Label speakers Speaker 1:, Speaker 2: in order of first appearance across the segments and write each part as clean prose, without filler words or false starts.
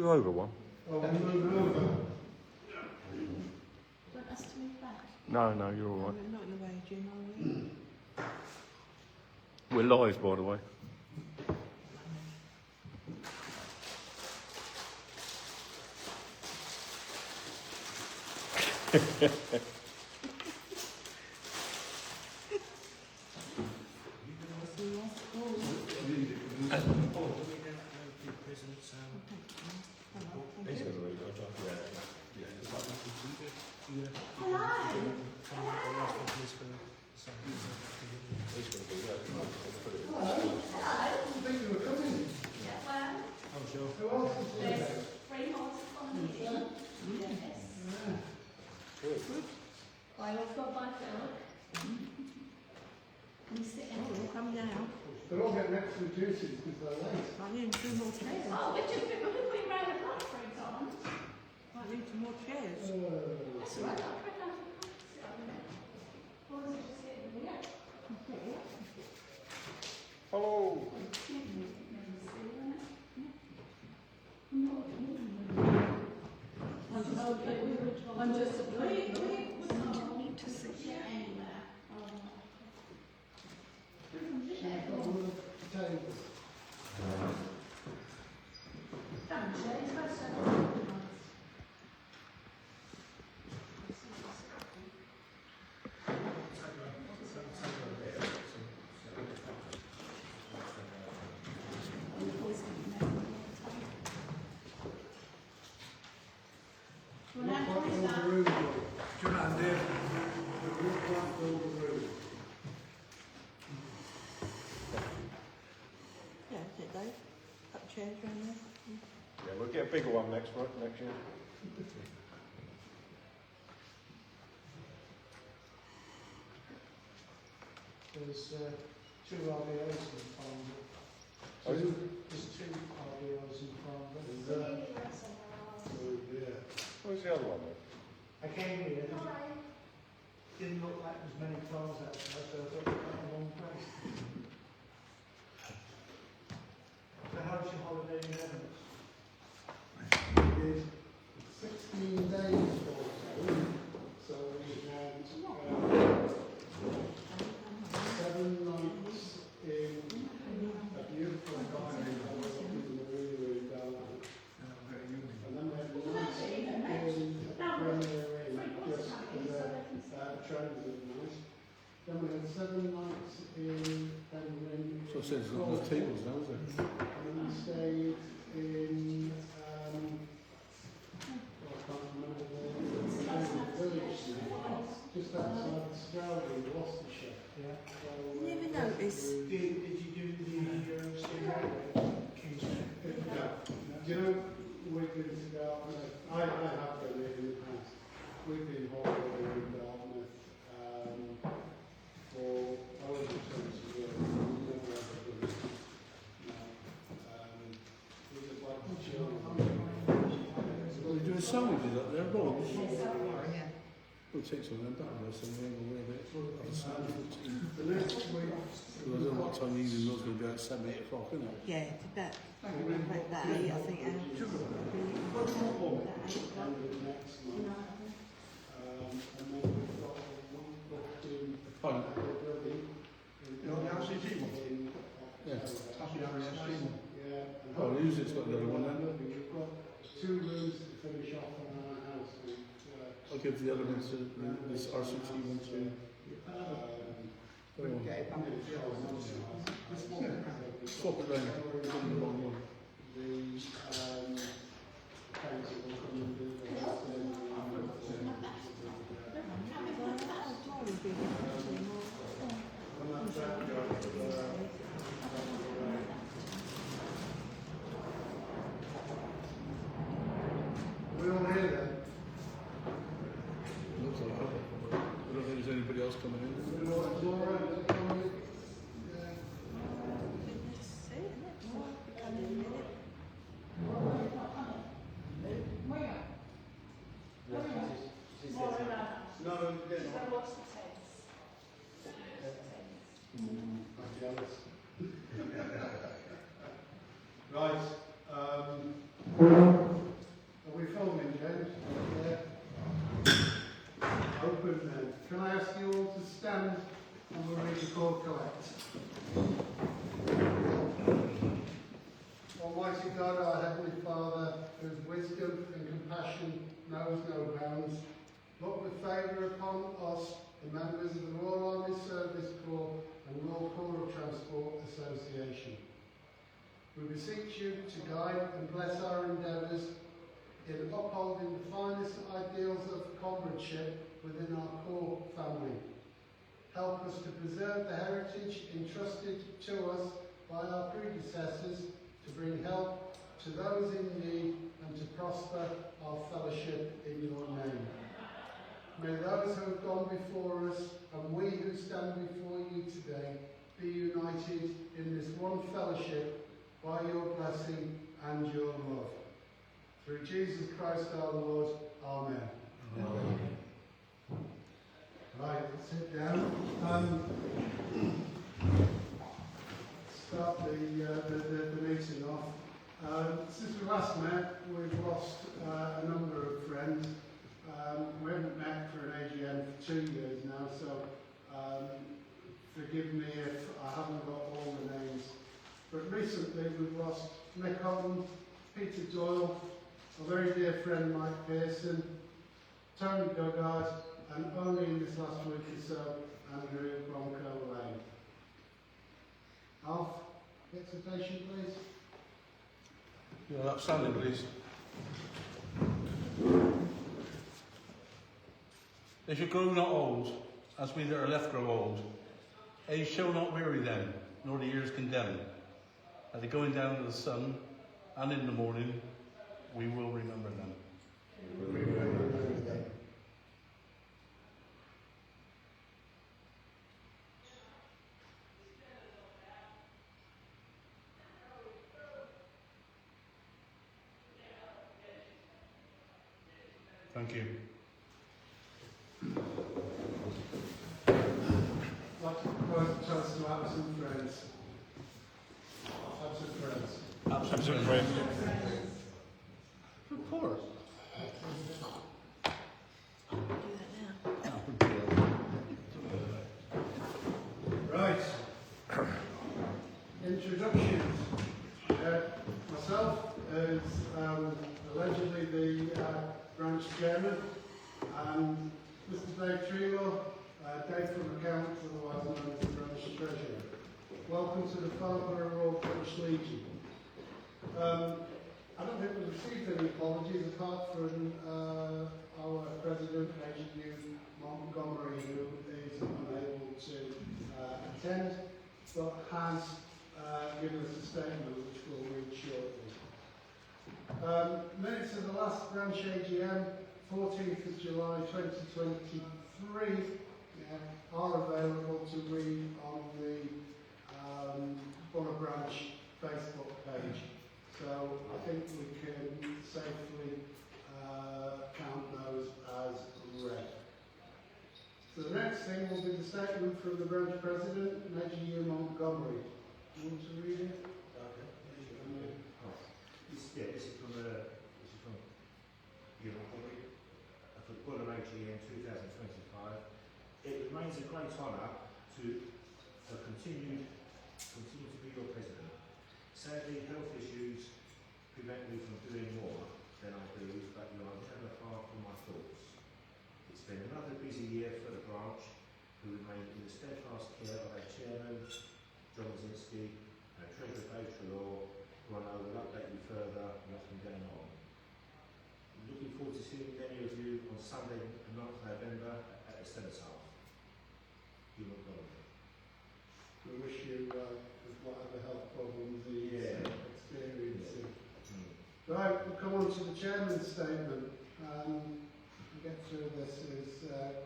Speaker 1: you over one?
Speaker 2: Oh, I'm moving over.
Speaker 3: Do you want us to move back?
Speaker 1: No, no, you're all right.
Speaker 3: We're not in the way, Jim, are we?
Speaker 1: We're live, by the way.
Speaker 2: They're all getting extra juices because they're late.
Speaker 3: Might need two more chairs.
Speaker 4: Oh, we're just moving round the block for example.
Speaker 3: Might need two more chairs.
Speaker 4: That's all right, I'll put down the Or is it just here? Yeah.
Speaker 1: Hello.
Speaker 4: I'm just
Speaker 3: Chairs around there.
Speaker 1: Yeah, we'll get a bigger one next year.
Speaker 2: There's two RBOs in Farnborough.
Speaker 1: Oh, is it?
Speaker 2: There's two RBOs in Farnborough. Is there? Oh dear.
Speaker 1: Where's the other one then?
Speaker 2: I came here, didn't look like there's many cars outside, so I thought it was a long place. So how's your holiday in Evans? It is 16 days or so we had 7 nights in a beautiful garden in the really garden. And then we had a nice in Premier Inn, just as a transit nice. Then we had 7 nights in Penryn.
Speaker 5: So it says there's not enough tables now, is there?
Speaker 2: And then we stayed in, I can't remember the village now, just outside Stroudy, Gloucestershire. Yeah. So,
Speaker 3: You never notice.
Speaker 2: Did you do the Steam Railway? Kingston? No. Do you know, we've been to Dartmouth, I have done it in the past. We've been holidaying in Dartmouth for over 20 years. We've never ever done it. We just like to chill.
Speaker 5: Well, they're doing sandwiches up there, rolls.
Speaker 3: Yeah.
Speaker 5: We'll take some of them back there, so we ain't gonna worry about it.
Speaker 2: The next week,
Speaker 5: Because I don't know what time the evening was going to be at 7, 8 o'clock, isn't it?
Speaker 3: Yeah, it's about 8, I think.
Speaker 2: and the next month. And then we've got one booked in
Speaker 5: Fine.
Speaker 2: already.
Speaker 6: You know the RCT one?
Speaker 2: In
Speaker 5: Yeah.
Speaker 6: That's the RASC one.
Speaker 2: Yeah.
Speaker 5: Oh, use it's got the other one then.
Speaker 2: We've got 2 rooms to finish off on our house. And,
Speaker 5: I'll give the other one to this RCT one to. Swap it round. Give them the wrong one.
Speaker 2: The council will come and do We're all here then.
Speaker 5: Looks like that. I don't think there's anybody else coming in.
Speaker 2: It's all right. Yeah. No,
Speaker 4: What's the tense?
Speaker 2: I'm jealous. compassion knows no bounds. Look with favour upon us, the members of the Royal Army Service Corps and Royal Corps of Transport Association. We beseech you to guide and bless our endeavours in upholding the finest ideals of comradeship within our Corps family. Help us to preserve the heritage entrusted to us by our predecessors, to bring help to those in need and to prosper our fellowship in your name. May those who have gone before us and we who stand before you today be united in this one fellowship by your blessing and your love. Through Jesus Christ our Lord. Amen.
Speaker 5: Amen.
Speaker 2: Right, sit down. Start the meeting off. Since we last met, we've lost a number of friends. We haven't met for an AGM for 2 years now, so forgive me if I haven't got all the names. But recently we've lost Mick Holland, Peter Doyle, a very dear friend Mike Pearson, Tony Duggard, and only in this last week or so, Andrew Bronco Lane. Alf, exhortation please.
Speaker 5: Yeah, outstanding, please. If you grow not old, as we that are left grow old, age shall not weary them, nor the years condemn. At the going down of the sun, and in the morning, we will remember them. Thank you.
Speaker 2: I'd like to propose a toast to absent friends. Absent friends.
Speaker 5: Absent friends. Report.
Speaker 2: Right. Introductions. Myself as allegedly the branch chairman, and Mr. Dave Trelow, Dave from accounts, otherwise known as the branch treasurer. Welcome to the Farnborough Royal Branch Legion. I don't think we've received any apologies apart from our president, AGM Montgomery, who is unable to attend, but has given us a statement which we'll read shortly. Minutes of the last branch AGM, 14th of July 2023, are available to read on the Borough Branch Facebook page. So I think we can safely count those as read. So the next thing will be the statement from the branch president, AGM Montgomery. Do you want to read it?
Speaker 7: This is from the Borough AGM 2025. It remains a great honour to continue to be your president. Sadly, health issues prevent me from doing more than I do, but you are never far from my thoughts. It's been another busy year for the branch, who remain in the steadfast care of our chairman, John Zinski, and our treasurer, Dave Trelow, who I know will update you further on what's been going on. I'm looking forward to seeing many of you on Sunday, the 9th of November at the Cenotaph. You will go.
Speaker 2: We wish you with whatever health problems he's experiencing. Right, we'll come on to the chairman's statement. We'll get through this as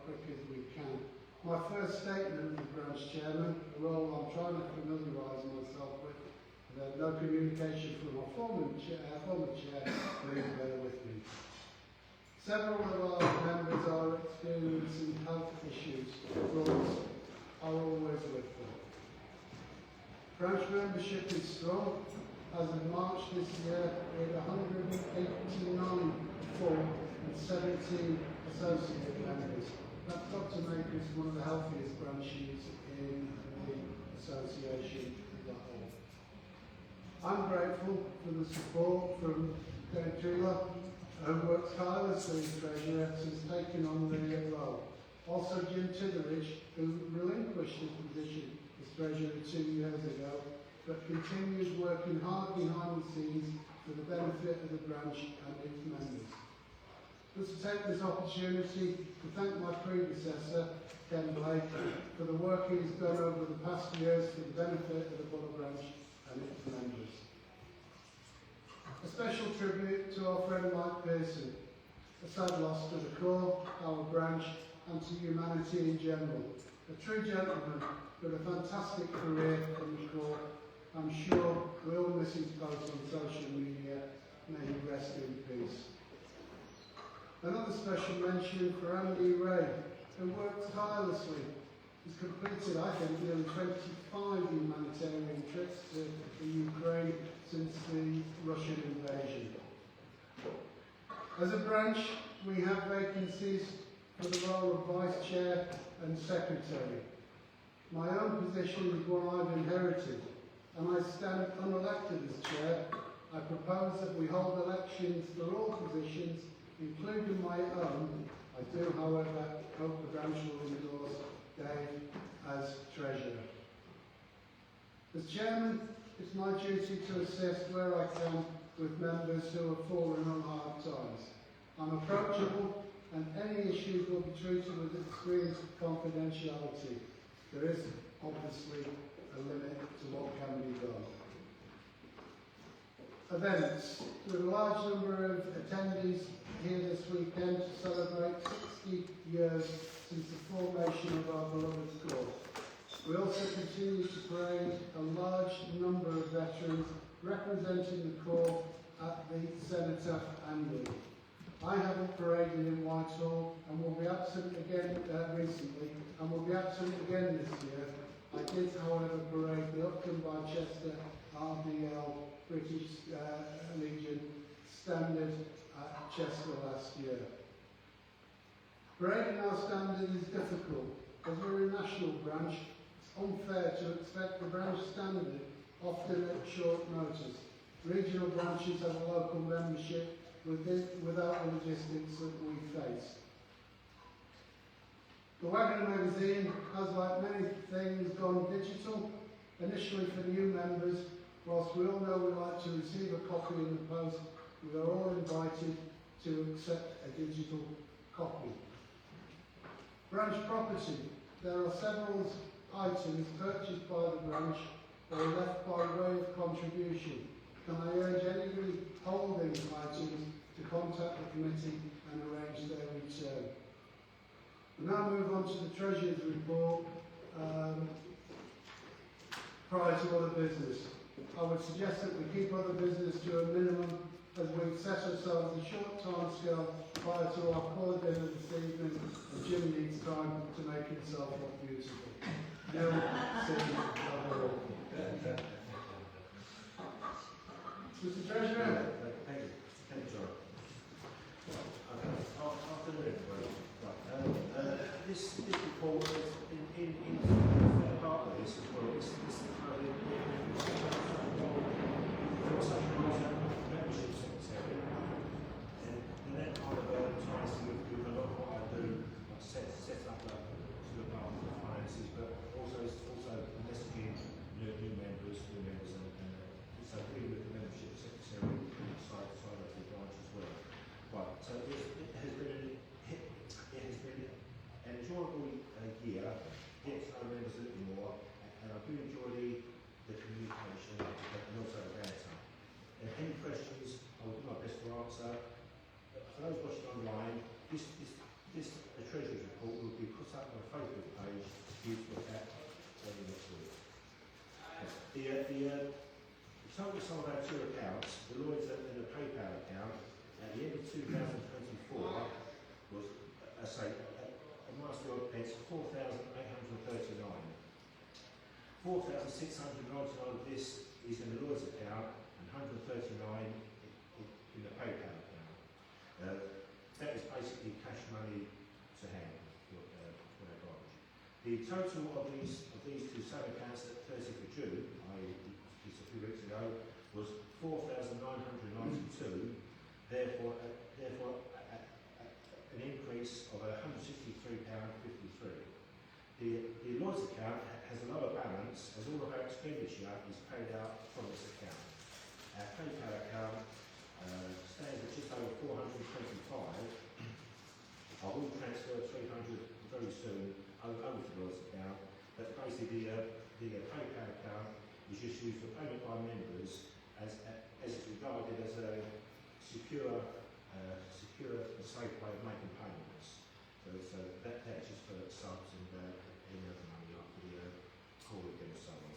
Speaker 2: quick as we can. My first statement as branch chairman, a role I'm trying to familiarise myself with. No communication from our former chair, please bear with me. Several of our members are experiencing health issues. Those are always with them. Branch membership is strong. As of March this year, we had 189 full and 17 associate members. That's got to make us one of the healthiest branches in the association as a whole. I'm grateful for the support from Dave Trelow who works tirelessly as treasurer since taking on the role. Also Jim Titheridge, who relinquished his position as treasurer 2 years ago, but continues working hard behind the scenes for the benefit of the branch and its members. Just to take this opportunity to thank my predecessor, Ken Blake, for the work he has done over the past years for the benefit of the Borough branch and its members. A special tribute to our friend Mike Pearson, a sad loss to the Corps, our branch, and to humanity in general. A true gentleman with a fantastic career in the Corps. I'm sure we all miss his posts on social media. May he rest in peace. Another special mention for Andy Ray, who worked tirelessly. He's completed, I think, nearly 25 humanitarian trips to the Ukraine since the Russian invasion. As a branch, we have vacancies for the role of Vice Chair and Secretary. My own position is one I've inherited, and I stand unelected as Chair. I propose that we hold elections for all positions, including my own. I do, however, hope the branch will endorse Dave as Treasurer. As Chairman, it's my duty to assist where I can with members who have fallen on hard times. I'm approachable, and any issues will be treated with extreme confidentiality. There is obviously a limit to what can be done. Events. With a large number of attendees here this weekend to celebrate 60 years since the formation of our beloved Corps. We also continue to parade a large number of veterans representing the Corps at the Cenotaph annually. I haven't paraded in Whitehall and will be absent again recently, and will be absent again this year. I did, however, parade the Upton Barchester RDL British Legion standard at Chester last year. Parading our standard is difficult. As we're a national branch, it's unfair to expect the branch standard often at short notice. Regional branches have a local membership without the logistics that we face. The Wagoner magazine has, like many things, gone digital, initially for new members. Whilst we all know we like to receive a copy in the post, we are all invited to accept a digital copy. Branch property. There are several items purchased by the branch or left by way of contribution. Can I urge anybody holding items to contact the committee and arrange their return? We'll now move on to the Treasurer's report prior to other business. I would suggest that we keep other business to a minimum as we've set ourselves a short time scale prior to our poor dinner this evening, and Jim needs time to make himself look beautiful. No, Mr. Treasurer.
Speaker 7: Thank you. Thank you, John. Afternoon, everybody. Right. This report is in part of this as well. This membership secretary, and that kind of ties with a lot of what I do. I set up to look after the finances, but also messaging new members, and so dealing with the membership secretary side of the branch as well. Right. So it has been an enjoyable year. Get to know members a little more, and I do enjoy the communication and also the banter. And any questions, I will do my best to answer. For those watching online, the Treasurer's report will be put up on a Facebook page for you to look at early next week. The total sum of our two accounts, the Lloyds and the PayPal account, at the end of 2024 was, a nice little pence, 4,839. 4,699 of this is in the Lloyds account and 139 in the PayPal account. That is basically cash money to hand for our branch. The total of these two same accounts at 30th of June, just a few weeks ago, was 4,992. Therefore, therefore an increase of £163.53. The Lloyds account has a lower balance as all of our expenditure is paid out from this account. Our PayPal account stands at just over 425. I will transfer 300 very soon over to the Lloyds account, but basically the PayPal account is just used for payment by members as it's regarded as a secure and safe way of making payments. So that's just for subs and any other money like the calling and so on.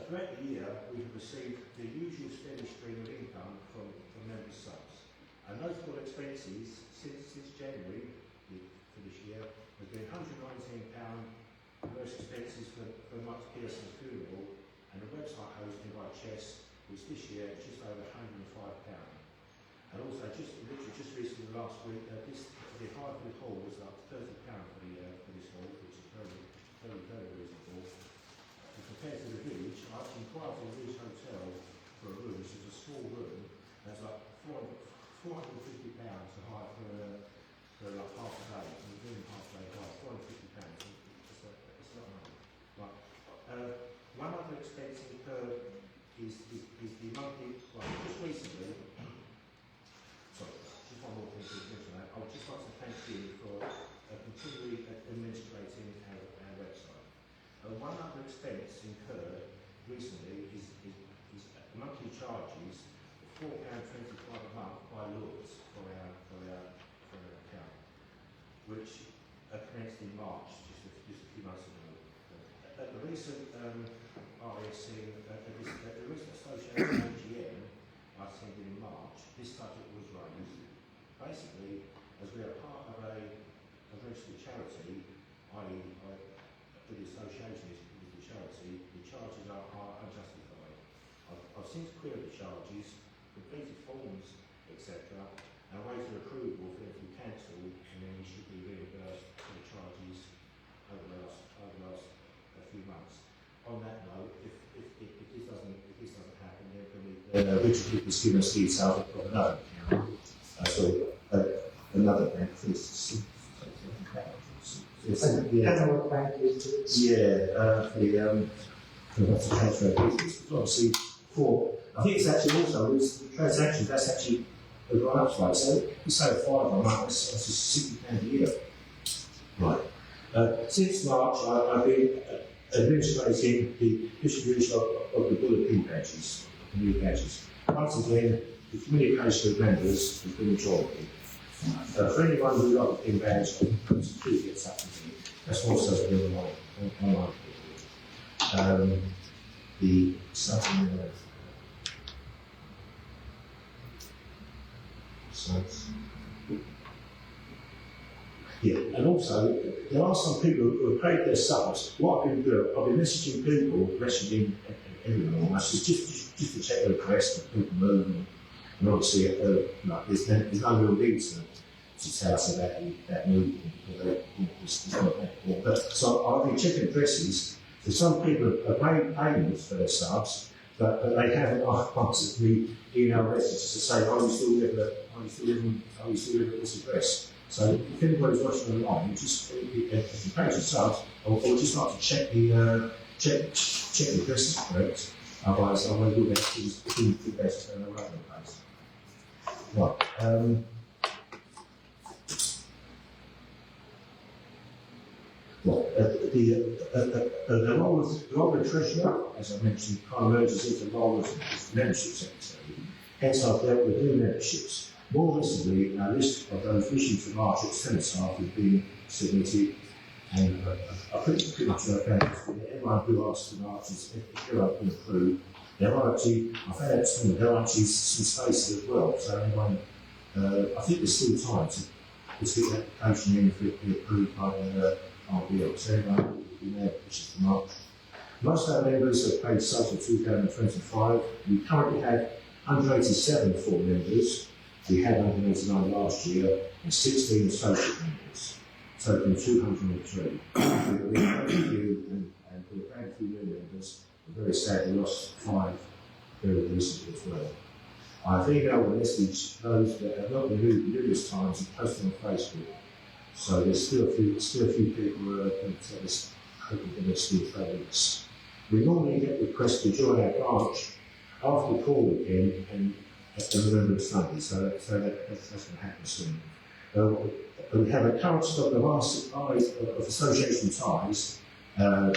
Speaker 7: Throughout the year, we have received the usual steady stream of income from member subs. Our notable expenses since January for this year has been £119 gross expenses for Mike Pearson's funeral and a website hosting by Chess, which this year is just over £105. And also, literally just recently last week, the Highfield Hall was like £30 for this hall, which is very, very, very reasonable. And compared to the village, I actually inquired to the village hotel for a room, which is a small room, and it's like £450 to hire for like half a day, and we're doing half a day hire, £450. It's a lot of money. Right. One other expense incurred is the monthly, well, just recently, sorry, just one more thing to mention that. I would just like to thank you for continually administrating our website. One other expense incurred recently is monthly charges of £4.25 a month by Lloyds for our account, which commenced in March, just a few months ago. At the recent RASC, the recent association AGM I attended in March, this subject was raised. Basically, as we are part of a registered charity, i.e. the association is the charity, the charges are unjustified. I've since queried the charges, completed forms, etc., and awaited approval for them to be cancelled, and then we should be reimbursed for the charges over the last few months. On that note, if this doesn't happen, then Richard has given us details of another account. Another bank for this. For the transfer of business. Obviously, I think it's actually also the transactions. That's actually gone up slightly. So it's over 5 a month. That's just £60 a year. Right. Since March, I've been administrating the distribution of the bulletin badges, the new badges. Once again, the communication with members has been enjoyable. For anyone who likes the pin badge, please get in touch with me. That's also been online. The something yeah, and also there are some people who have paid their subs. What I've been doing, I've been messaging people, messaging everyone almost, just to check the request and people move, and obviously there's no real need to tell us about that movement because it's not that important. But so I've been checking addresses. So some people have made payments for their subs, but they haven't answered me email messages to say, are you still living at this address? So if anybody's watching online, just if you pay your subs, or just like to check the address is correct. Otherwise, I won't do that to the best in the right place. Right. The role of the treasurer, as I mentioned, kind of merges into the role as membership secretary. Hence, I've dealt with new memberships. More recently, a list of those issued to March at Cenotaph has been submitted, and I pretty much know everyone who asked for March if they're been approved. There are actually, I've had there are actually some spaces as well, so anyone, I think there's still time to get the application in for it to be approved by RBL. So anyone will be there, which is for March. Most of our members have paid subs for 2025. We currently have 187 full members. We had 189 last year and 16 associate members, totaling 203. We had a few and we've had a few new members. We're very sad we lost 5 very recently as well. I've emailed a message those that have not been numerous times and posted on Facebook. So there's still a few people who are hoping for this new trades. We normally get requests to join our branch after the call weekend and at the Remembrance Sunday, so that's going to happen soon. We have a current stock of association ties, and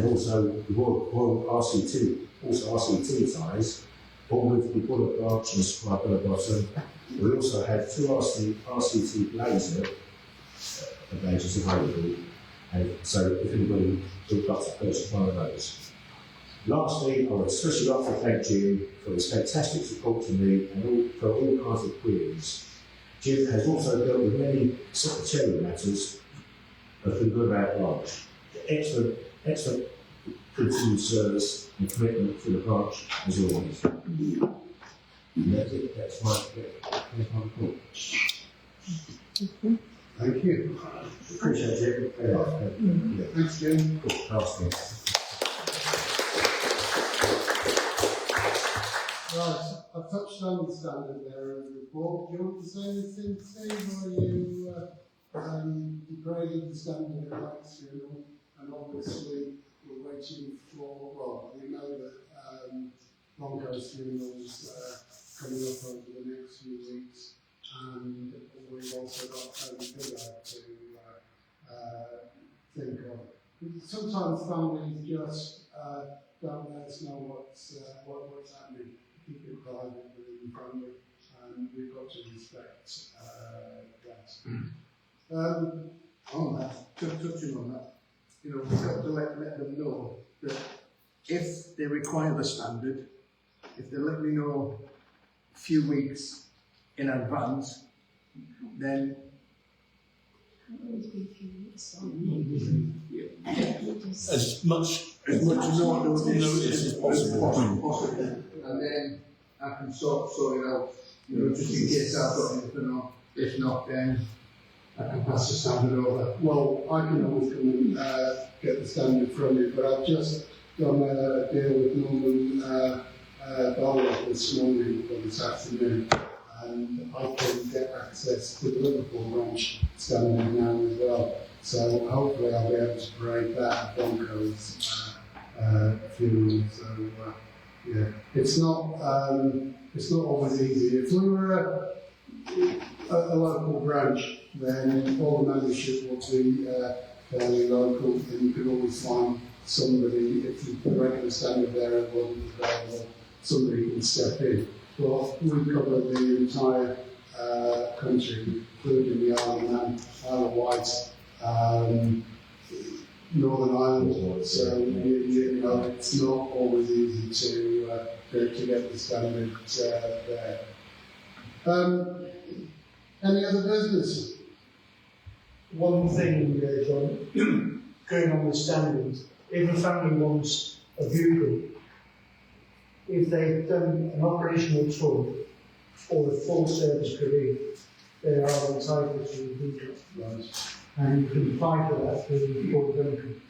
Speaker 7: also the Royal RCT, RCT ties, all with the Bullock branch and supplied by the bottom. We also have two RCT blazer badges available, and so if anybody would like to purchase one of those. Lastly, I would especially like to thank Jim for his fantastic support to me and for all kinds of queries. Jim has also dealt with many secretarial matters for the good of our branch. Excellent continued service and commitment to the branch as always. And that's it. That's my report.
Speaker 2: Thank you.
Speaker 7: Appreciate it. Yeah.
Speaker 2: Thanks, Jim.
Speaker 7: Good.
Speaker 2: Right, I've touched on the standard there of the report. Do you want to say anything, Steve, or you degraded the standard of rights funeral, and obviously we're waiting for, well, we know that Bronco's funeral's coming up over the next few weeks, and we've also got Tony Pillard to think of. Sometimes families just don't let us know what's happening. Keep it private within the family, and we've got to respect that.
Speaker 6: On that, just touching on that, you know, we've got to let them know that if they require the standard, if they let me know a few weeks in advance, then
Speaker 5: As much
Speaker 6: notice
Speaker 5: as possible.
Speaker 6: And then I can sort it out, you know, just in case I've got anything on. If not, then I can pass the standard over.
Speaker 2: Well, I can always come and get the standard from you, but I've just done a deal with Norman Dollar this morning or this afternoon, and I can get access to the Liverpool branch standard now as well. So hopefully I'll be able to parade that at Bronco's funeral. So yeah, it's not always easy. If we were a local branch, then all the membership will be fairly local, and you could always find somebody, if the regular standard there wasn't available, somebody can step in. But we cover the entire country, including the Isle of Man, Isle of Wight, Northern Ireland. So you know, it's not always easy to get the standard there. Any other business?
Speaker 8: One thing, John, going on with standards, if a family wants a bugle, if they've done an operational tour or a full service career, they are entitled to a bugle.
Speaker 2: Right.
Speaker 8: And you can apply for that through the Board of Income.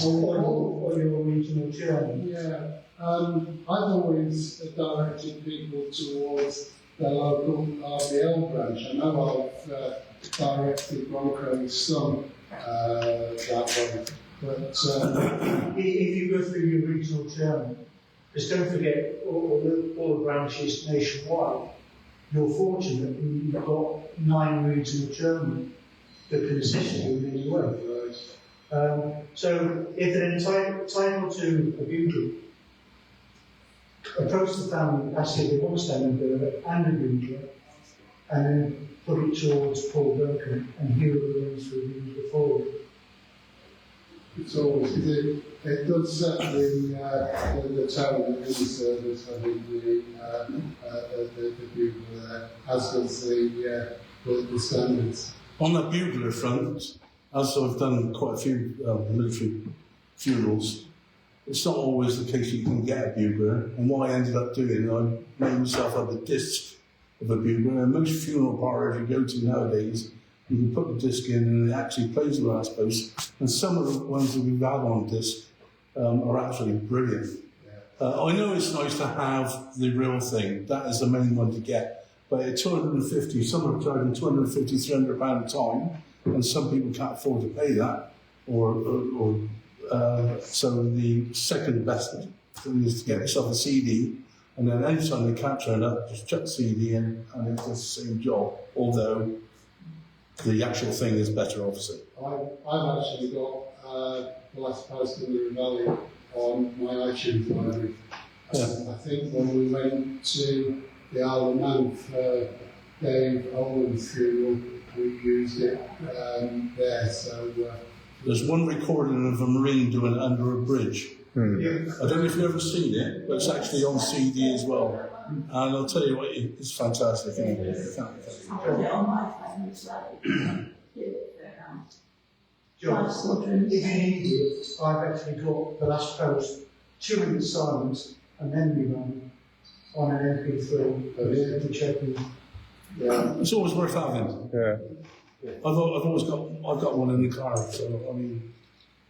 Speaker 8: Or your regional chairman.
Speaker 2: Yeah, I've always directed people towards their local RBL branch. I know I've directed Bronco's son that way, but
Speaker 8: If you go through your regional chairman, because don't forget, all the branches nationwide, you're fortunate you've got 9 regional chairmen that can assist you in any way. So if they're entitled to a bugle, approach the family, ask if they want to stand under and a bugle, and then put it towards Paul Duncan, and he will arrange for a bugle forward.
Speaker 2: it's always it does set the tone in the service. I think the bugle there, as does the standards.
Speaker 5: On the bugler front, as I've done quite a few military funerals, it's not always the case you can get a bugler. And what I ended up doing, I made myself up a disc of a bugler. And most funeral parlours you go to nowadays, you can put the disc in and it actually plays the last post. And some of the ones that we've had on disc are absolutely brilliant. I know it's nice to have the real thing. That is the main one to get. But at 250, some are charging £250, £300 a time, and some people can't afford to pay that. So the second best thing is to get yourself a CD, and then anytime they can't turn up, just chuck the CD in, and it does the same job. Although the actual thing is better, obviously.
Speaker 2: I've actually got the last post in the rebellion on my iTunes library. I think when we went to the Isle of Man for Dave Owen's funeral, we used it there. So
Speaker 5: there's one recording of a Marine doing it under a bridge. I don't know if you've ever seen it, but it's actually on CD as well. And I'll tell you what, it's fantastic.
Speaker 4: I put it on my phone as well.
Speaker 8: John, if you need it, I've actually got the last post, 2 minutes silence, and then we run on an MP3, to check in.
Speaker 2: yeah,
Speaker 5: It's always worth having.
Speaker 1: Yeah.
Speaker 5: I've got one in the car, so I mean,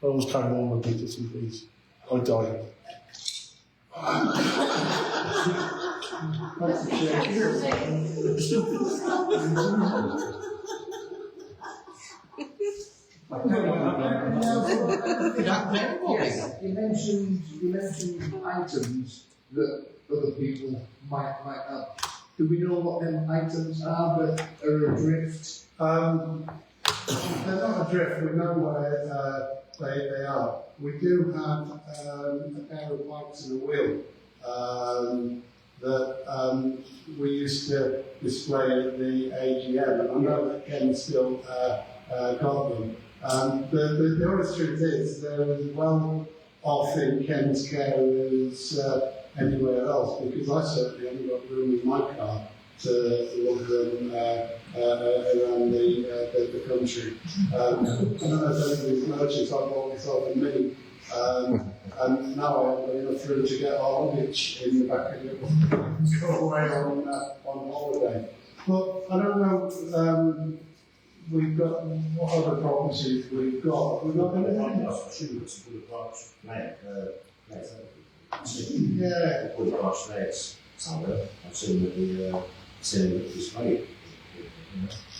Speaker 5: I always carry one with me just in case I die.
Speaker 2: that's the shame.
Speaker 6: You mentioned items that other people might have. Do we know what them items are that are adrift?
Speaker 2: They're not adrift, we know where they are. We do have a pair of lights and a wheel that we used to display at the AGM, and I know that Ken still got them. The honest truth is, they're as well off in Ken's care as anywhere else, because I certainly haven't got room in my car to lug them around the country. I don't know if anybody's noticed, I bought myself a Mini, and now I have enough room to get our luggage in the back of it and go away on holiday. But I don't know. We've got, what other properties we've got? We've got
Speaker 7: Yeah. All the branch flags somewhere. I've seen that the display.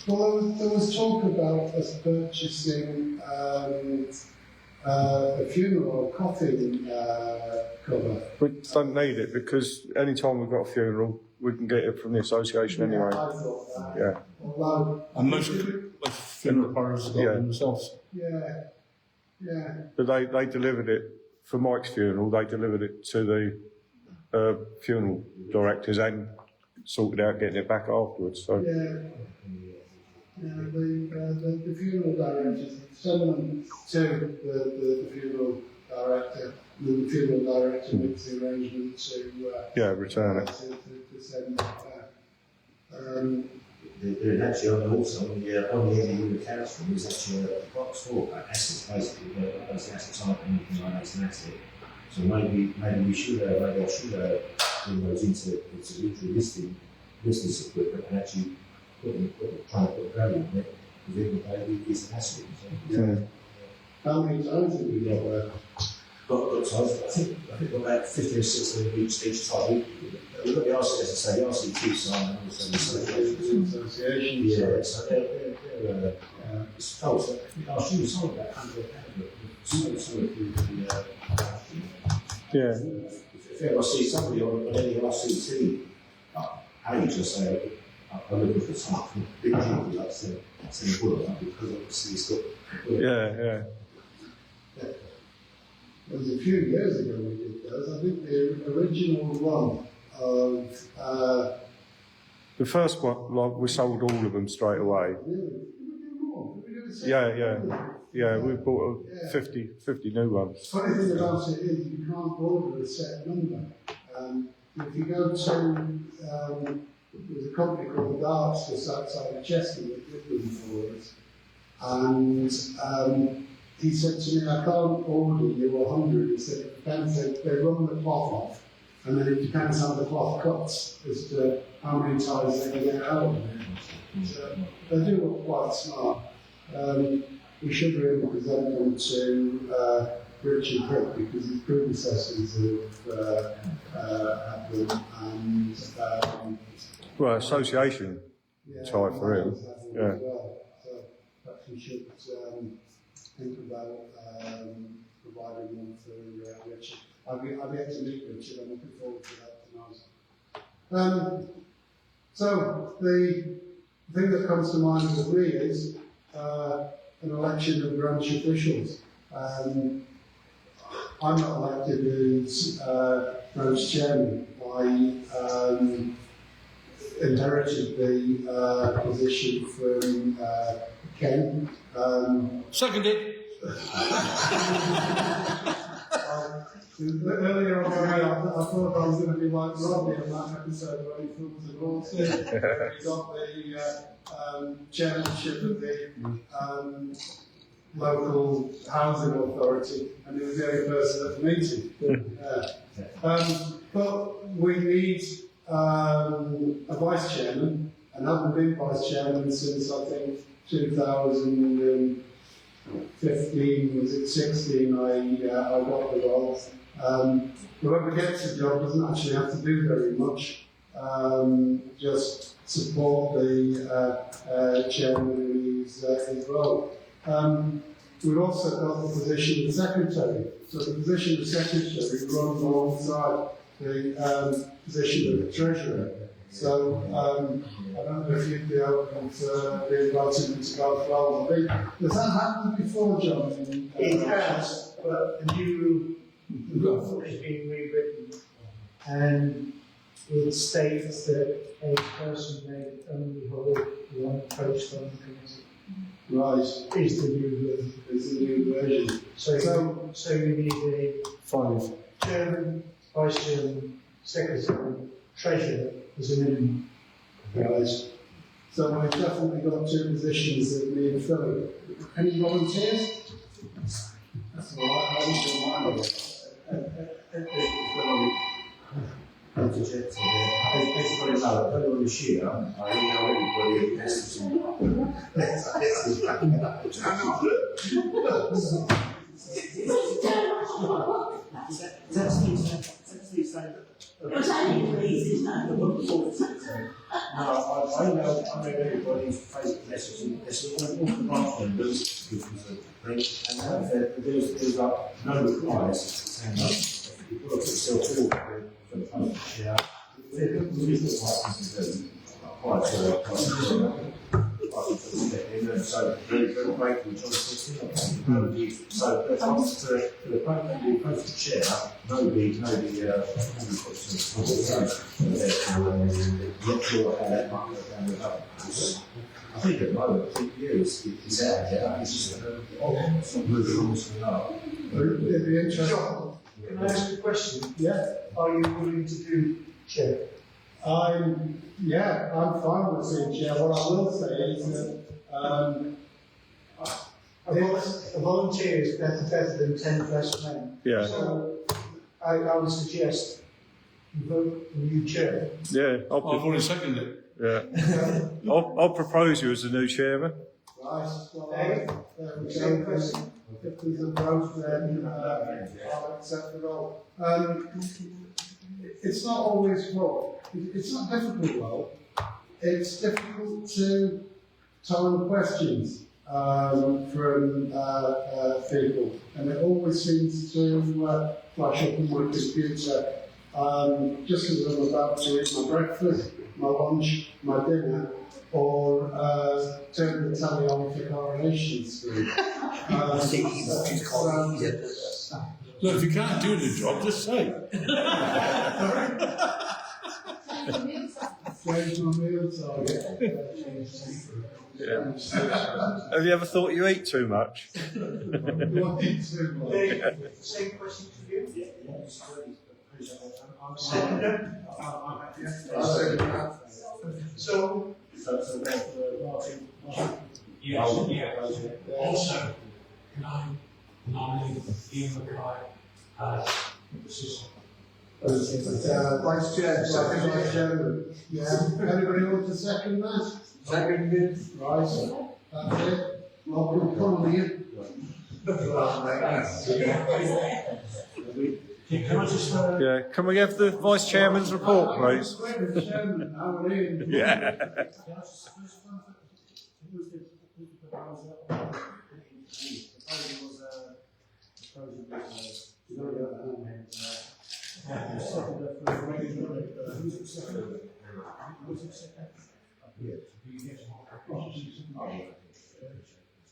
Speaker 2: Well, there was talk about us purchasing a funeral coffin cover.
Speaker 1: We don't need it because any time we've got a funeral, we can get it from the association anyway.
Speaker 2: I thought that.
Speaker 1: Yeah.
Speaker 2: Although,
Speaker 5: And most funeral parlours have got them themselves.
Speaker 2: yeah.
Speaker 1: But they delivered it for Mike's funeral. They delivered it to the funeral directors and sorted out getting it back afterwards. So
Speaker 2: The funeral directors send them to the funeral director, and then the funeral director makes the arrangement to
Speaker 1: return it.
Speaker 2: to send it back.
Speaker 7: There's actually also on the end of the accounts room is actually a box for assets basically, but as asset type and anything like that's an asset. So maybe we should maybe I should bring those into literally listing business equipment and actually try to put value in it, because then it's an asset.
Speaker 2: How many times have we got there?
Speaker 7: Got size, I think about 15 or 16 of each type. We've got the RC, as I say, the RCT sign and also the association. Yeah, so they're it's false. I'll show you some of that £100, but some of the
Speaker 1: Yeah.
Speaker 7: if I see somebody on any RCT page, I say, I'm looking for something big people like saying bullet, because obviously it's got.
Speaker 1: Yeah.
Speaker 2: It was a few years ago we did those. I think the original one of
Speaker 1: The first one, like, we sold all of them straight away. Yeah, we bought 50 new ones.
Speaker 2: Funny thing about it is you can't order a set number. If you go to there's a company called Darts just outside of Chester that did them for us, and he said to me, I can't order you 100. He said, it depends, they run the cloth off, and then it depends how the cloth cuts as to how many times they can get out of it. So they do look quite smart. We should really present them to Richard Hook, because his predecessors have had them, and
Speaker 1: Well, association
Speaker 2: yeah,
Speaker 1: type for him.
Speaker 2: others have them
Speaker 1: Yeah.
Speaker 2: as well. So perhaps we should think about providing one for Richard. I've yet to meet Richard. I'm looking forward to that tonight. So the thing that comes to mind with me is an election of branch officials. I'm not elected as branch chairman. I inherited the position from Ken.
Speaker 5: Seconded.
Speaker 2: Earlier on, I thought I was going to be like Robbie in that episode where he films the North Sea. He got the chairmanship of the local housing authority, and he was the only person at the meeting. But we need a vice chairman, and I haven't been vice chairman since I think 2015, was it 16? I got the role. Whoever gets the job doesn't actually have to do very much. Just support the chairman in his role. We've also got the position of secretary. So the position of secretary runs alongside the position of treasurer. So I don't know if you'd be open to be invited to both roles. Has that happened before, John?
Speaker 8: It has, but the new rule is being rewritten, and it states that a person may only hold one post on the committee.
Speaker 2: Right.
Speaker 8: Is the new version.
Speaker 2: Is the new version.
Speaker 8: So you need a
Speaker 1: 5.
Speaker 8: chairman, vice chairman, secretary, treasurer as a minimum.
Speaker 2: Right. So we've definitely got 2 positions that need filling. Any volunteers? That's all right. I wouldn't do mine of it.
Speaker 7: Interjecting here. Everybody know, earlier this year, I emailed everybody a message I emailed everybody's Facebook message and all the branch members, and there's like no replies saying that you put yourself forward for the phone. Yeah. So very grateful John so when it comes to the post chair, nobody not sure how that might go down the other. I think at the moment, I think is out there. It's just moving on to another.
Speaker 2: It'd be interesting.
Speaker 8: John, can I ask you a question?
Speaker 2: Yeah.
Speaker 8: Are you willing to do chair?
Speaker 2: I'm fine with being chair. What I will say is that
Speaker 8: A volunteer is better than 10 less men.
Speaker 1: Yeah.
Speaker 8: So I would suggest you vote for new chair.
Speaker 1: Yeah.
Speaker 5: I've already seconded it.
Speaker 1: Yeah. I'll propose you as the new chairman.
Speaker 2: right, well,
Speaker 8: Dave?
Speaker 2: same question. If there's a vote, then I'll accept the role. It's not always it's not difficult role. It's difficult to time questions from people, and it always seems to flash up on my computer just as I'm about to eat my breakfast, my lunch, my dinner, or turn the telly on for Coronation Street.
Speaker 5: Look, if you can't do the job, just say.
Speaker 2: Change my meal time.
Speaker 1: Yeah. Have you ever thought you eat too much?
Speaker 2: What is it like?
Speaker 8: Dave, same question to you? So,
Speaker 7: Martin.
Speaker 3: Also, can I nominate Ian Mackay as assistant?
Speaker 2: Vice Chair, second Vice Chairman. Yeah. Anybody want to second that?
Speaker 3: Seconded.
Speaker 2: Right. That's it. Welcome, come on, Ian.
Speaker 8: Can I just,
Speaker 1: Yeah, can we have the Vice Chairman's report, please?
Speaker 2: Chairman, how are you?
Speaker 1: Yeah.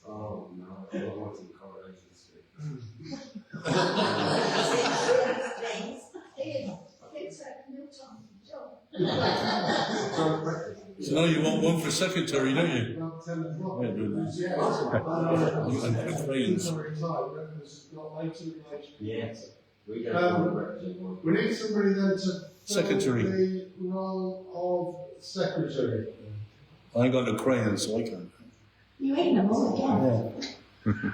Speaker 9: Oh, no, I don't want some correlations.
Speaker 5: So now you want one for secretary, don't you?
Speaker 2: About 10 o'clock.
Speaker 5: Yeah, do
Speaker 2: Yeah.
Speaker 5: And with brains.
Speaker 9: Yes. We
Speaker 2: We need somebody then to fill
Speaker 5: Secretary.
Speaker 2: the role of secretary.
Speaker 5: I ain't got no crayons, so I can't.
Speaker 4: You ain't them all again.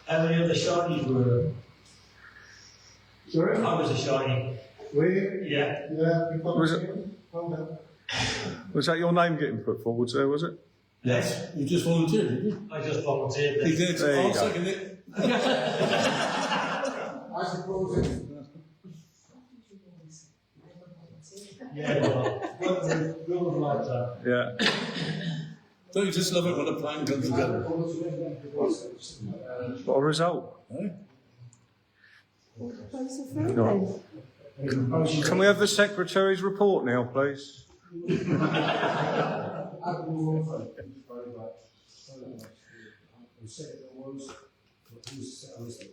Speaker 8: how many of the shinies were?
Speaker 2: Sorry?
Speaker 8: I was a shiny.
Speaker 2: We?
Speaker 8: Yeah.
Speaker 2: Yeah. we got
Speaker 1: Was
Speaker 2: him. Well done.
Speaker 1: Was that your name getting put forward there, was it?
Speaker 5: Yes. You just volunteered, did you?
Speaker 8: I just volunteered.
Speaker 5: He did.
Speaker 1: There you
Speaker 5: I'll
Speaker 1: go.
Speaker 5: second it.
Speaker 2: I suppose it's
Speaker 8: Yeah, well, we'll like that.
Speaker 1: Yeah.
Speaker 5: Don't you just love it when a plan comes together?
Speaker 1: What a result.
Speaker 5: Eh?
Speaker 3: Close the fruit then.
Speaker 1: Can we have the Secretary's report now, please?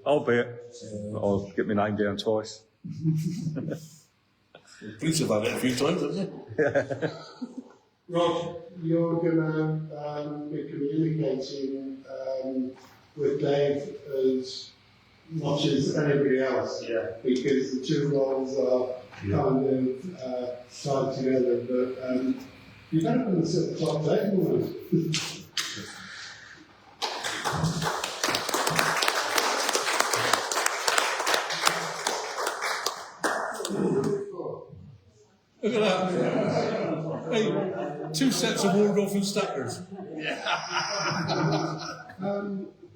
Speaker 1: I'll be it. I'll get my name down twice.
Speaker 5: Police have had it a few times, haven't they?
Speaker 2: Rob, you're going to be communicating with Dave as much as anybody else.
Speaker 8: Yeah.
Speaker 2: Because the two roles are kind of tied together. But you better put this at the top table.
Speaker 5: Look at that. Hey, 2 sets of Waldorf and Stackers.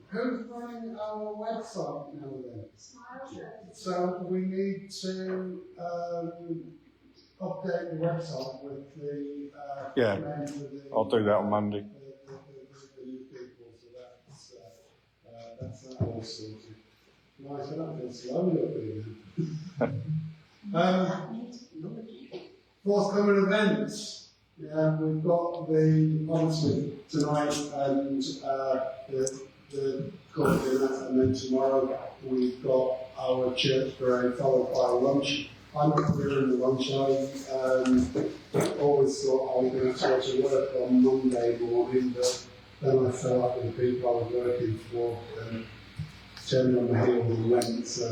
Speaker 2: Who's running our website now then? So we need to update the website with the
Speaker 1: Yeah,
Speaker 2: names of the,
Speaker 1: I'll do that on Monday.
Speaker 2: the new people. So that's that all sorted. Nice, I don't feel slowly up here. Forthcoming events. Yeah, we've got the obviously tonight and the court dinner, and then tomorrow we've got our church parade followed by lunch. I'm not doing the lunch. I always thought I was going to try to work on Monday morning, but then I fell out with the people I was working for and turned on the heels and went. So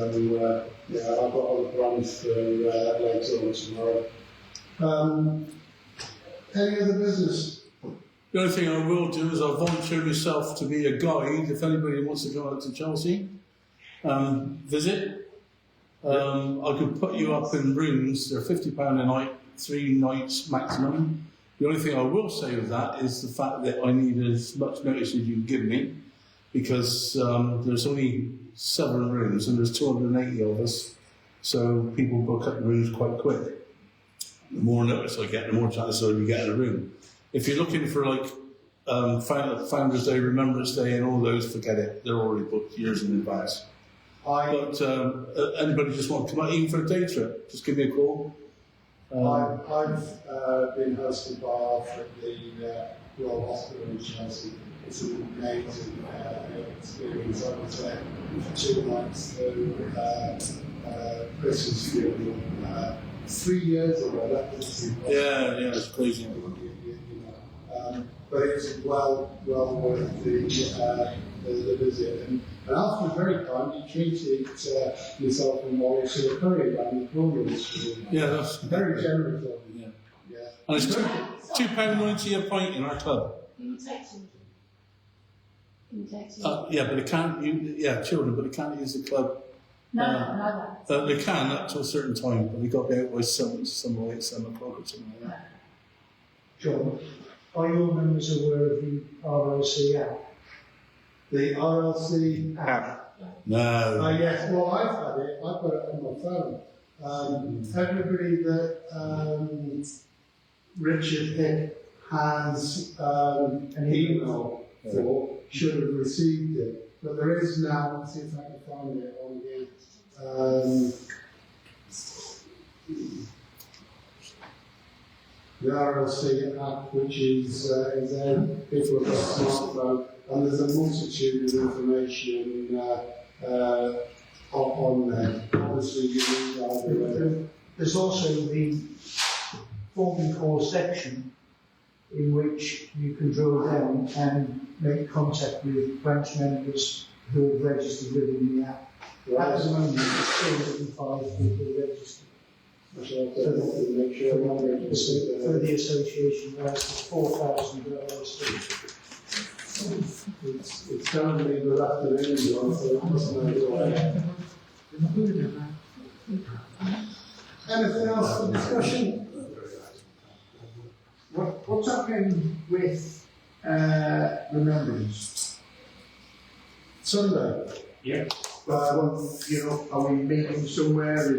Speaker 2: yeah, I've got other plans for later on tomorrow. Any other business?
Speaker 5: The only thing I will do is I'll volunteer myself to be a guide if anybody wants to go out to Chelsea, visit. I could put you up in rooms, they're £50 a night, 3 nights maximum. The only thing I will say with that is the fact that I need as much notice as you can give me, because there's only 7 rooms and there's 280 of us, so people book up the rooms quite quick. The more notice I get, the more chance I'll be getting a room. If you're looking for like Founders Day, Remembrance Day and all those, forget it. They're already booked years in advance. But anybody just want to come out even for a day trip, just give me a call.
Speaker 2: I've been hosted by Alfred at the Royal Hospital in Chelsea. It's an amazing experience. I was there for 2 nights through Christmas funeral 3 years ago. That was
Speaker 5: Yeah, it's crazy.
Speaker 2: but it's well worth the visit. And Alfred was very kind. He treated myself and Molly to a curry around the corner of the school.
Speaker 5: Yeah, that's
Speaker 2: Very generous of him.
Speaker 5: Yeah.
Speaker 2: Yeah.
Speaker 5: And it's £2.90 a pint in our club.
Speaker 4: Can you take children? Can you take children?
Speaker 5: Yeah, but they can't. Children, but they can't use the club.
Speaker 4: No,
Speaker 5: They can up to a certain time, but they got to be out by some like 7 o'clock or something like that.
Speaker 8: John, are your members aware of the RASC Act?
Speaker 2: The RLC app.
Speaker 5: No.
Speaker 2: Yes, well, I've had it. I've got it on my phone. Everybody that Richard Hick has an email for should have received it. But there is now, let's see if I can find it on here. The RLC app, which is people have got a smartphone, and there's a multitude of information on there. Obviously, you need either.
Speaker 8: There's also the form and core section in which you can drill down and make contact with branch members who have registered within the app. At the moment, there's 205 people registered. For the association, whereas there's 4,000 that are registered.
Speaker 2: It's currently good afternoon, John, so it must know Anything else for discussion?
Speaker 6: What's happening with remembrance?
Speaker 2: Sunday.
Speaker 7: Yeah.
Speaker 6: Are we meeting somewhere?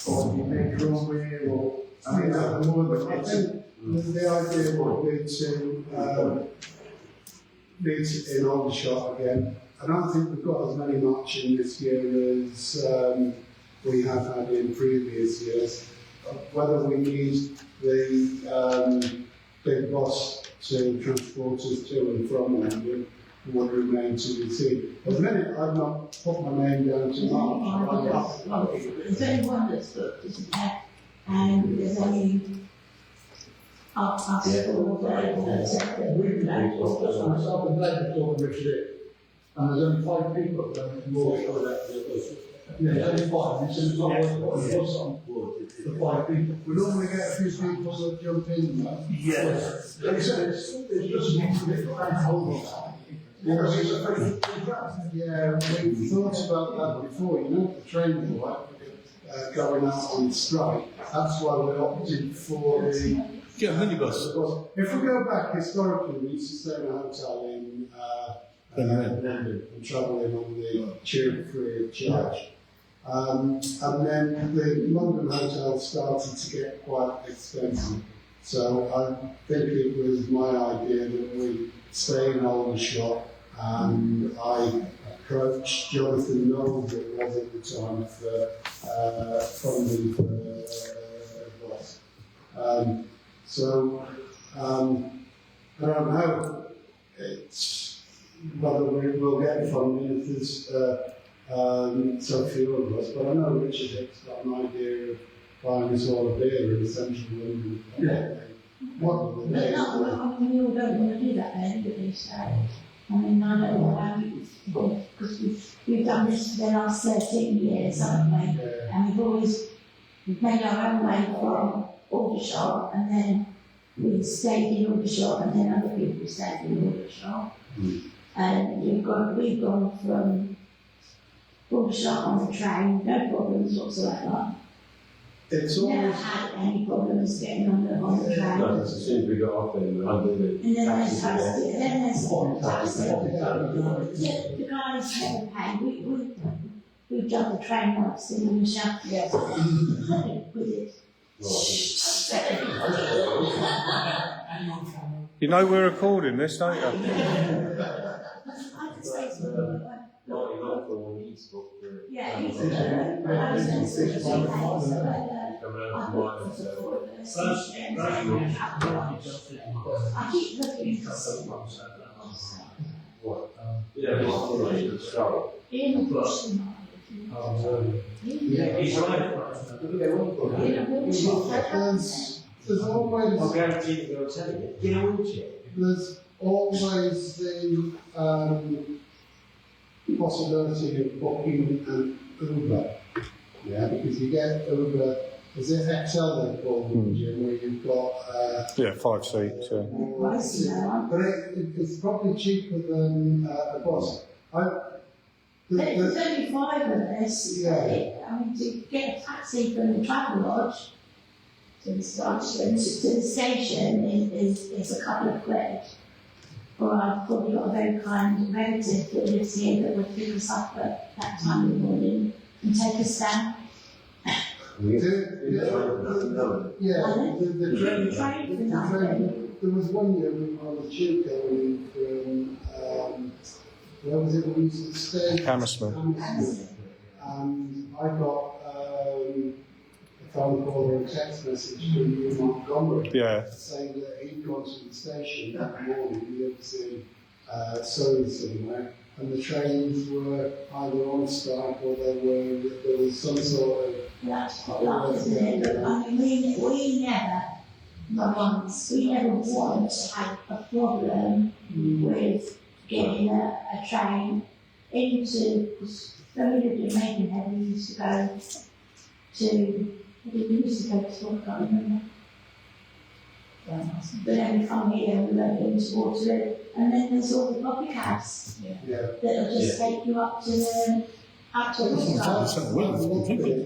Speaker 6: Or we make your own way? Or
Speaker 2: I think at the moment, I think the idea would be to meet in Aldershot again. I don't think we've got as many marching this year as we have had in previous years. Whether we need the big bus to transport us to and from London would remain to be seen. At the minute, I've not put my name down to march.
Speaker 3: There's only one that's booked, isn't there? And there's only us for the
Speaker 2: Myself and David talking Richard, and there's only 5 people at the moment. Yeah, there's only 5. It's only 5 people. We normally get a few people that jump in, though.
Speaker 8: Yes.
Speaker 2: It's just a bit hold on. Yeah, we thought about that before. You know, the train going out on strike. That's why we opted for the.
Speaker 5: Get a minibus.
Speaker 2: If we go back historically, we used to stay in a hotel in London and travel in on the tube free of charge. And then the London hotel started to get quite expensive. So I think it was my idea that we stay in Aldershot, and I approached Jonathan Knowles, that was at the time, for funding for advice. I don't know whether we will get funding if there's so few of us, but I know Richard Hick's got an idea of buying us all a beer in central London.
Speaker 3: But we all don't want to do that anyway, so I mean, I don't know how because we've done this for the last 13 years, haven't we? And we've made our own way from Aldershot, and then we stayed in Aldershot, and then other people stayed in Aldershot. And we've gone from Aldershot on the train, no problems whatsoever.
Speaker 2: It's
Speaker 3: Never
Speaker 2: always
Speaker 3: had any problems getting on the train.
Speaker 9: As soon as we got off, then
Speaker 3: And then there's taxi. The guys never pay. We've done the train once in the shop. Yes. With it.
Speaker 1: You know we're recording this, don't you?
Speaker 3: I can say something. Yeah, he's I was going to say something else, but I keep looking to see what's in
Speaker 2: there's always
Speaker 9: I'll guarantee you they'll tell you. Get a wheelchair.
Speaker 2: there's always the possibility of booking an Uber. Yeah, because you get Uber. Is it XL they call them, Jim, where you've got
Speaker 1: 5 seats.
Speaker 2: but it's probably cheaper than a bus.
Speaker 3: There's only 5 of us.
Speaker 2: Yeah.
Speaker 3: I mean, to get a taxi from the travel lodge to the station is a couple of quid. or I've probably got a very kind relative that lives here that would pick us up at that time of the morning and take us down.
Speaker 6: The
Speaker 3: Train for nothing.
Speaker 6: there was one year on the tube going from, where was it, we used to stay?
Speaker 1: Hammersmith.
Speaker 6: And I got a phone call or a text message from you in Montgomery
Speaker 1: Yeah.
Speaker 6: saying that he'd gone to the station that morning, he lives in Surrey somewhere, and the trains were either on strike or there was some sort of.
Speaker 3: That's what life is, isn't it? I mean, we never, not once, we never once had a problem with getting a train into, when we lived in Maidenhead, we used to go to, I can't remember. But then we come here and we went into Waterloo, and then there's all the public house that'll just take you up to the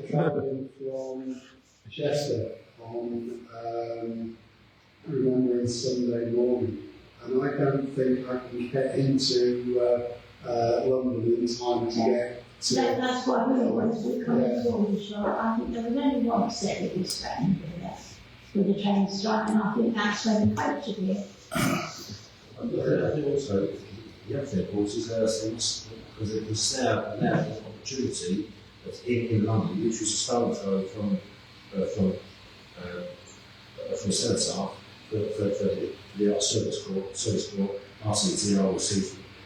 Speaker 6: Travelling from Chester on remembering Sunday morning, and I don't think I can get into London in time to get to.
Speaker 3: That's why we always would come to Aldershot. I think there was only one set that was threatened with the train strike, and I think that's when the coach would be.
Speaker 9: I think also the other thing, of course, is things because it was now an opportunity in London, which was a stone throw from Cenotaph for the Art Service Corps, RCT,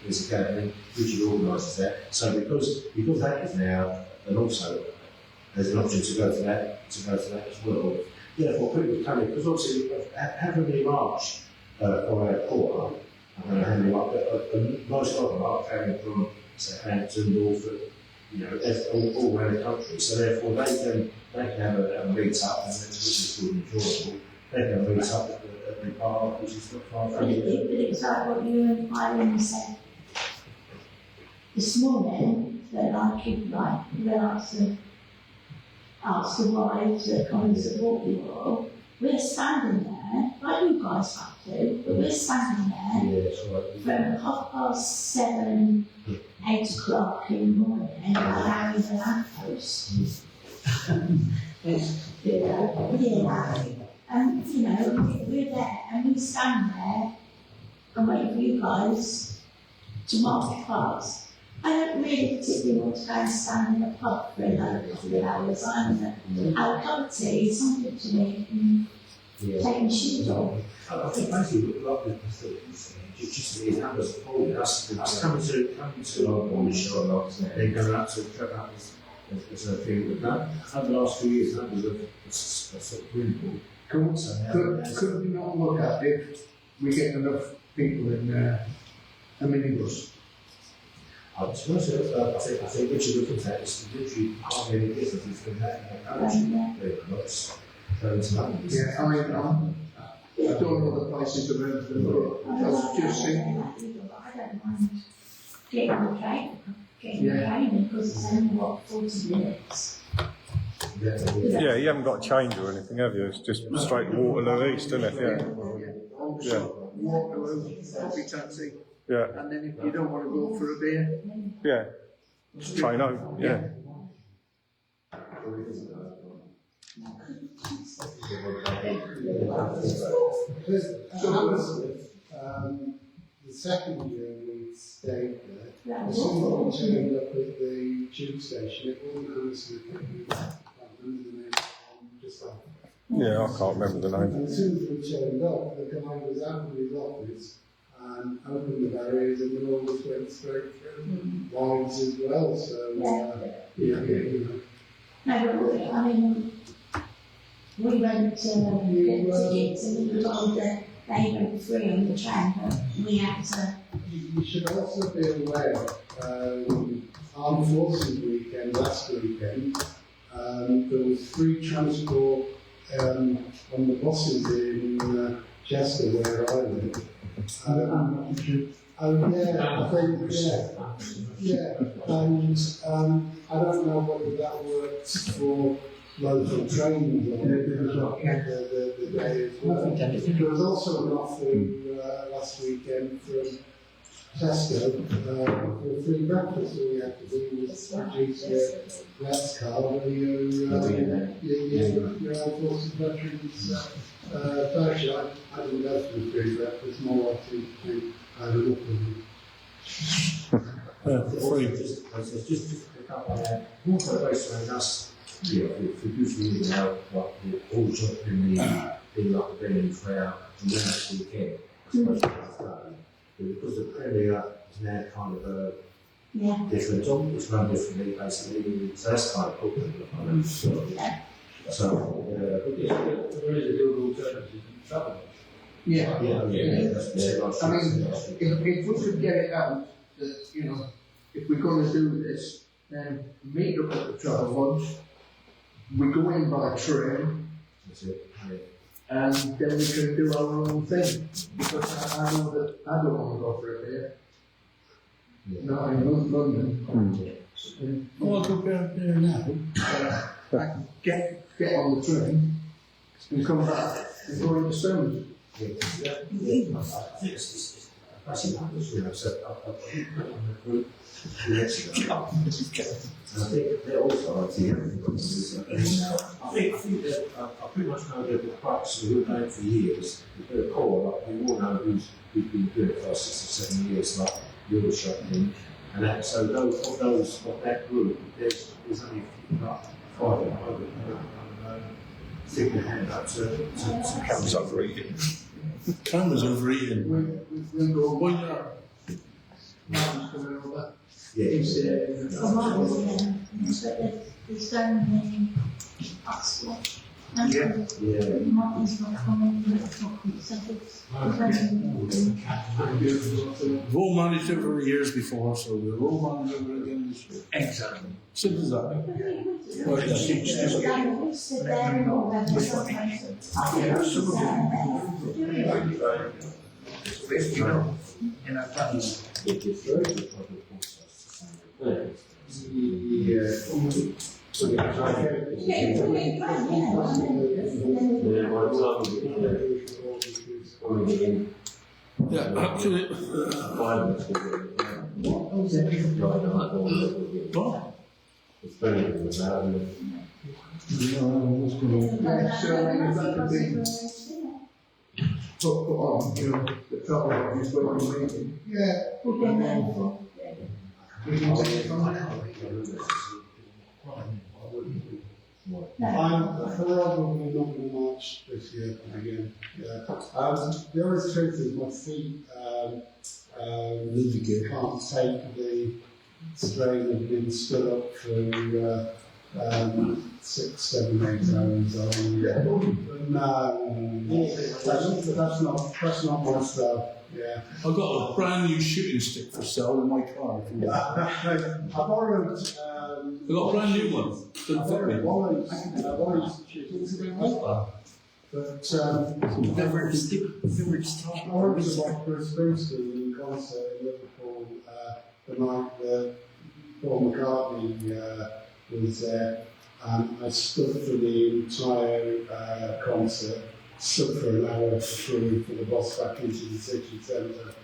Speaker 9: RASC Academy, which organises that. So because that is now, and also there's an option to go to that as well. Therefore, people coming because obviously having the march for our quarter, and having most of them are coming from Southampton, Norfolk, all around the country. So therefore, they can have a meet up, and which is really enjoyable. They can meet up at the park, which is not far from here.
Speaker 3: But it's like what you and Irene said this morning, that I keep asked the wives to come and support you all. We're standing there, like you guys have to, but we're standing there from 7:30, 8 o'clock in the morning, allowing the lampposts. And we're there and we stand there and wait for you guys to mark the cars. I don't really particularly want to go and stand in a pub for another couple of hours. Our cup of tea is something to me, taking shoes off.
Speaker 9: I think basically what the facilities just is numbers appalling. Us coming to on the show, then going up to as a thing we've done. Over the last few years, numbers have sort of really cool.
Speaker 6: Could we not look at if we get enough people in a minibus?
Speaker 9: To be honest, I think what you're looking at is literally hardly any difference from that in the country.
Speaker 6: Yeah, I don't know the places around them, but I was just thinking.
Speaker 3: I don't mind getting the train because it's only 40 minutes.
Speaker 1: Yeah, you haven't got a change or anything, have you? It's just straight Waterloo East, isn't it? Yeah.
Speaker 6: Waterloo, coffee taxi.
Speaker 1: Yeah.
Speaker 6: And then if you don't want to go for a beer,
Speaker 1: Yeah. Just train home. Yeah.
Speaker 6: The second year we stayed there, as soon as we turned up at the tube station, it wasn't Hammersmith, I can't remember the name, just like.
Speaker 1: Yeah, I can't remember the name.
Speaker 6: And as soon as we turned up, the guy was out of his office and opened the barriers, and we all just went straight through. Wives as well, so
Speaker 3: No, I mean, we went to get tickets and we were told that they went free on the train, but we had to.
Speaker 6: You should also be aware, Armed Forces weekend, last weekend, there was free transport on the buses in Chester, where I live. And I don't know whether that works for local trains or the day as well. There was also an offer
Speaker 2: last weekend from Tesco for free breakfast. All you have to do is produce your RASC card and your armed forces veterans badge. I didn't go for the free breakfast, more likely to have a look at it.
Speaker 9: Free. Just to pick up on that, also based around us, you know, if we usually now, like, the all shop in the, in like the venue crowd, and then actually weekend, I suppose that's done. But because the Premier is now kind of different, it's run differently basically, so that's kind of cool. So,
Speaker 2: There is a good alternative in travel.
Speaker 6: Yeah.
Speaker 9: that's
Speaker 6: I mean, if we could get it out, that, you know, if we're going to do this, then meet up at the travel lodge, we go in by train,
Speaker 9: that's it, yeah.
Speaker 6: and then we can do our own thing. Because I know that I don't want to go for it here.
Speaker 9: Yeah.
Speaker 6: Not in London.
Speaker 2: Well, I'll go there now.
Speaker 6: I can get on the train and come back and go into Stones.
Speaker 9: Actually, you know, so I group 2 years ago. And I think they're also I think that I pretty much know the crux of we've known it for years. They're core, like we all know who's been doing it for 6 or 7 years, like your shopping. And that, so those of that group, there's only like 5 of them. Stick their hand up to
Speaker 1: Cameras overeating.
Speaker 5: Cameras overeating.
Speaker 6: We'll go.
Speaker 5: Why not?
Speaker 6: Martin's coming over.
Speaker 9: yeah.
Speaker 3: Well, mine was again, but there's so many upslots. Martin's not coming, it's not consented.
Speaker 5: We've all managed it for years before, so we'll all manage it again this year.
Speaker 8: Exactly.
Speaker 5: Simple as that. Well, yeah.
Speaker 3: Sit there and all that,
Speaker 5: Yeah, actually.
Speaker 6: Put on, you know, the travel lodge is where we're meeting.
Speaker 2: Yeah.
Speaker 3: We've been there before.
Speaker 6: We can take it from there.
Speaker 2: I'm probably not going to march this year again. Yeah. The honest truth is my feet can't take the strain of being stood up for 6, 7, 8 hours. No. That's not my style. Yeah.
Speaker 5: I've got a brand new shooting stick for sale in my car.
Speaker 2: I borrowed.
Speaker 5: I've got a brand new one.
Speaker 2: I borrowed Wally's but I went to like Bruce Springsteen in concert in Liverpool the night that Paul McCartney was there, and I stood for the entire concert, stood for an hour for free for the bus back into the city centre,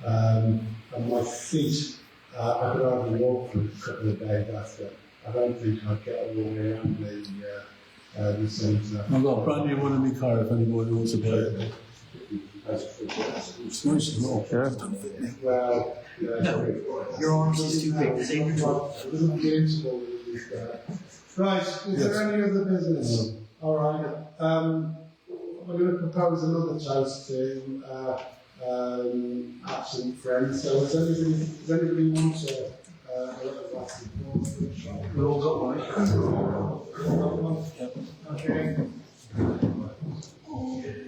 Speaker 2: and my feet, I could hardly walk for a couple of days after. I don't think I'd get all the way around the centre.
Speaker 5: I've got a brand new one in my car if anybody wants to buy it. It's nice and all.
Speaker 1: Yeah.
Speaker 2: Well, your arms are too big to see. Right, is there any other business? All right. We're going to propose another toast to absent friends. So does anybody want to?
Speaker 5: We've all got one.
Speaker 2: Okay.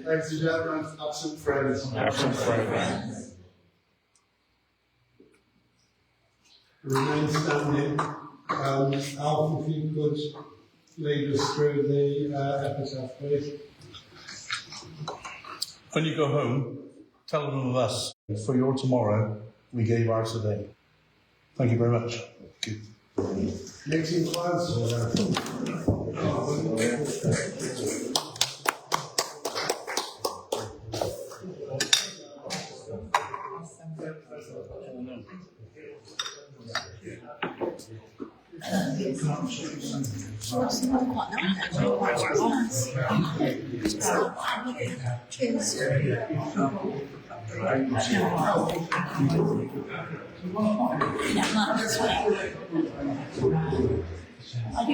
Speaker 2: Ladies and gentlemen, absent friends.
Speaker 1: Absent friends.
Speaker 2: Remain standing. Alf, if you could lead us through the epitaph, please.
Speaker 5: When you go home, tell them of us. For your tomorrow, we gave ours today. Thank you very much. Thank you.
Speaker 2: Meeting closed.
Speaker 3: quite nice actually. It's nice. Cheers. Yeah, not this way. I do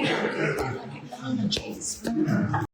Speaker 3: like the cheese.